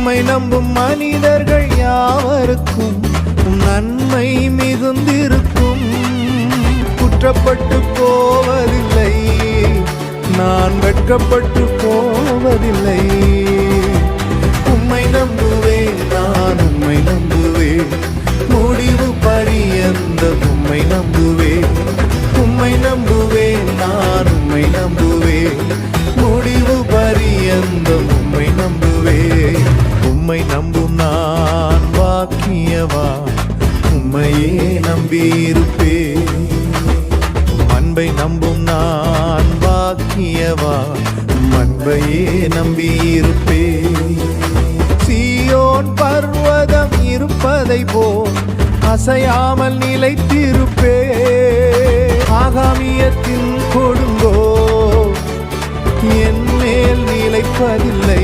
உம்மை நம்பும் மனிதர்கள் யாவருக்கும் நன்மை மிகுந்திருக்கும். குற்றப்பட்டு போவதில்லை, நான் வெட்கப்பட்டு போவதில்லை. உம்மை நம்புவேன், நான் உம்மை நம்புவேன், முடிவு பரியந்த உம்மை நம்புவேன். உம்மை நம்புவேன், நான் உம்மை நம்புவேன், முடிவு பரியந்த உம்மை நம்புவேன். உம்மை நம்பும் நான் பாக்கியவான், உம்மையே நம்பியிருப்பேன். அன்பை நம்பும் நான் பாக்கியவான், அன்பையே நம்பியிருப்பேன். சீயோன் பர்வதம் இருப்பதை போல் அசையாமல் நிலைத்திருப்பே. ஆகாமியத்தின் கொடுங்கோ என் மேல் நிலைப்பதில்லை.